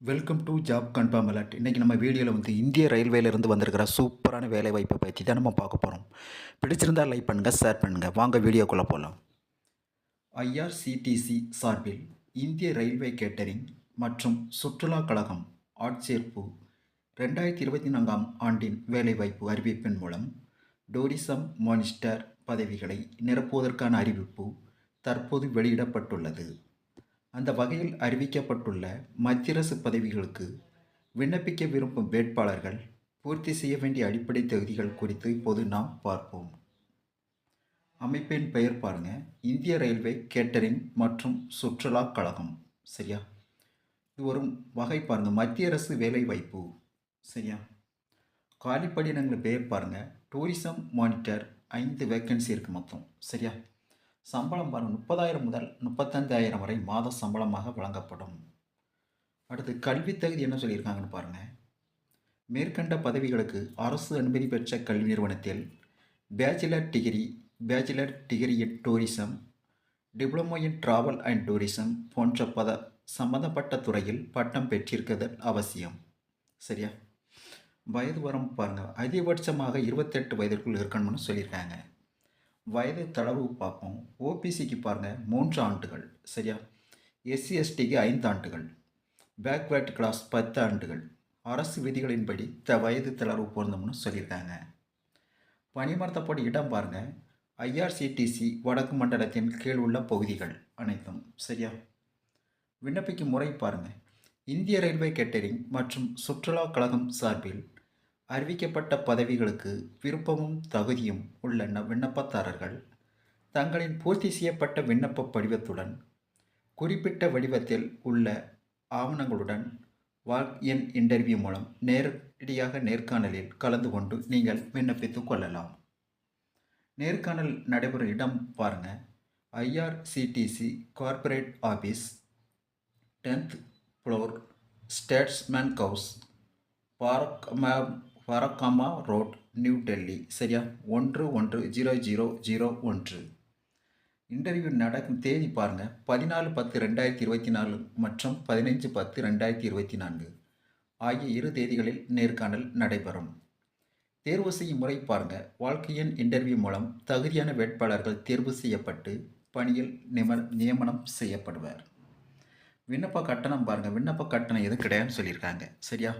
Welcome to job confirm alert. இன்றைக்கி நம்ம வீடியோவில் இந்திய ரயில்வேலேருந்து வந்திருக்கிற சூப்பரான வேலைவாய்ப்பை பற்றி தான் நம்ம பார்க்க போகிறோம். பிடிச்சிருந்தால் லைக் பண்ணுங்கள், ஷேர் பண்ணுங்கள். வாங்க வீடியோக்குள்ளே போகலாம். ஐஆர்சிடிசி சார்பில் இந்திய ரயில்வே கேட்டரிங் மற்றும் சுற்றுலா கழகம் ஆட்சேர்ப்பு 2024ஆம் ஆண்டின் வேலைவாய்ப்பு அறிவிப்பின் மூலம் டூரிசம் மானிஸ்டர் பதவிகளை நிரப்புவதற்கான அறிவிப்பு தற்போது வெளியிடப்பட்டுள்ளது. அந்த வகையில் அறிவிக்கப்பட்டுள்ள மத்திய அரசு பதவிகளுக்கு விண்ணப்பிக்க விரும்பும் வேட்பாளர்கள் பூர்த்தி செய்ய வேண்டிய அடிப்படை தகுதிகள் குறித்து இப்போது நாம் பார்ப்போம். அமைப்பின் பெயர் பாருங்க, இந்திய ரயில்வே கேட்டரிங் மற்றும் சுற்றுலா கழகம். சரியா? இது ஒரு வகை பாருங்க, மத்திய அரசு வேலை வாய்ப்பு. சரியா? காலிப்பணியிடங்கள் பெயர் பாருங்க, டூரிசம் மானிட்டர் 5 வேக்கன்சி இருக்குது மொத்தம். சரியா? சம்பளம் பாருங்கள், 30,000 முதல் 35,000 வரை மாத சம்பளமாக வழங்கப்படும். அடுத்து கல்வி தகுதி என்ன சொல்லியிருக்காங்கன்னு பாருங்கள். மேற்கண்ட பதவிகளுக்கு அரசு அனுமதி பெற்ற கல்வி நிறுவனத்தில் bachelor degree in tourism, diploma in travel and tourism போன்ற சம்பந்தப்பட்ட துறையில் பட்டம் பெற்றிருக்கிறது அவசியம். சரியா? வயது வரம் பாருங்கள், அதிகபட்சமாக 28 வயதிற்குள் இருக்கணும்னு சொல்லியிருக்காங்க. வயது தளவு பார்ப்போம். ஓபிசிக்கு பாருங்கள் 3 ஆண்டுகள். சரியா? எஸ்சி எஸ்டிக்கு 5 ஆண்டுகள், பேக்வேர்ட் கிளாஸ் 10 ஆண்டுகள். அரசு விதிகளின்படி வயது தளர்வு பொருந்தும்னு சொல்லியிருக்காங்க. பணியமர்த்தப்படும் இடம் பாருங்கள், ஐஆர்சிடிசி வடக்கு மண்டலத்தின் கீழ் உள்ள பகுதிகள் அனைத்தும். சரியா? விண்ணப்பிக்கும் முறை பாருங்கள், இந்திய ரயில்வே கேட்டரிங் மற்றும் சுற்றுலா கழகம் சார்பில் அறிவிக்கப்பட்ட பதவிகளுக்கு விருப்பமும் தகுதியும் உள்ள விண்ணப்பதாரர்கள் தங்களின் பூர்த்தி செய்யப்பட்ட விண்ணப்ப படிவத்துடன் குறிப்பிட்ட வடிவத்தில் உள்ள ஆவணங்களுடன் வாக்-இன் இன்டர்வியூ மூலம் நேரடியாக நேர்காணலில் கலந்து கொண்டு நீங்கள் விண்ணப்பித்துக் கொள்ளலாம். நேர்காணல் நடைபெறும் இடம் பாருங்கள், IRCTC corporate office, 10th floor, statesman house, Barakhamba road, new Delhi. சரியா? 110001. இன்டர்வியூ நடக்கும் தேதி பாருங்கள், 14/10/2024 மற்றும் 15/10/2024 ஆகிய 2 தேதிகளில் நேர்காணல் நடைபெறும். தேர்வு செய்யும் முறை பாருங்கள், வாக்-இன் இன்டர்வியூ மூலம் தகுதியான வேட்பாளர்கள் தேர்வு செய்யப்பட்டு பணியில் நியமனம் செய்யப்படுவர். விண்ணப்ப கட்டணம் பாருங்கள், விண்ணப்ப கட்டணம் எதுவும் கிடையாதுன்னு சொல்லியிருக்காங்க. சரியா?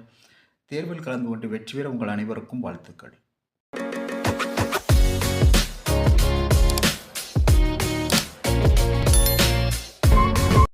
தேர்வில் கலந்து கொண்டு வெற்றி பெற உங்கள் அனைவருக்கும் வாழ்த்துக்கள்.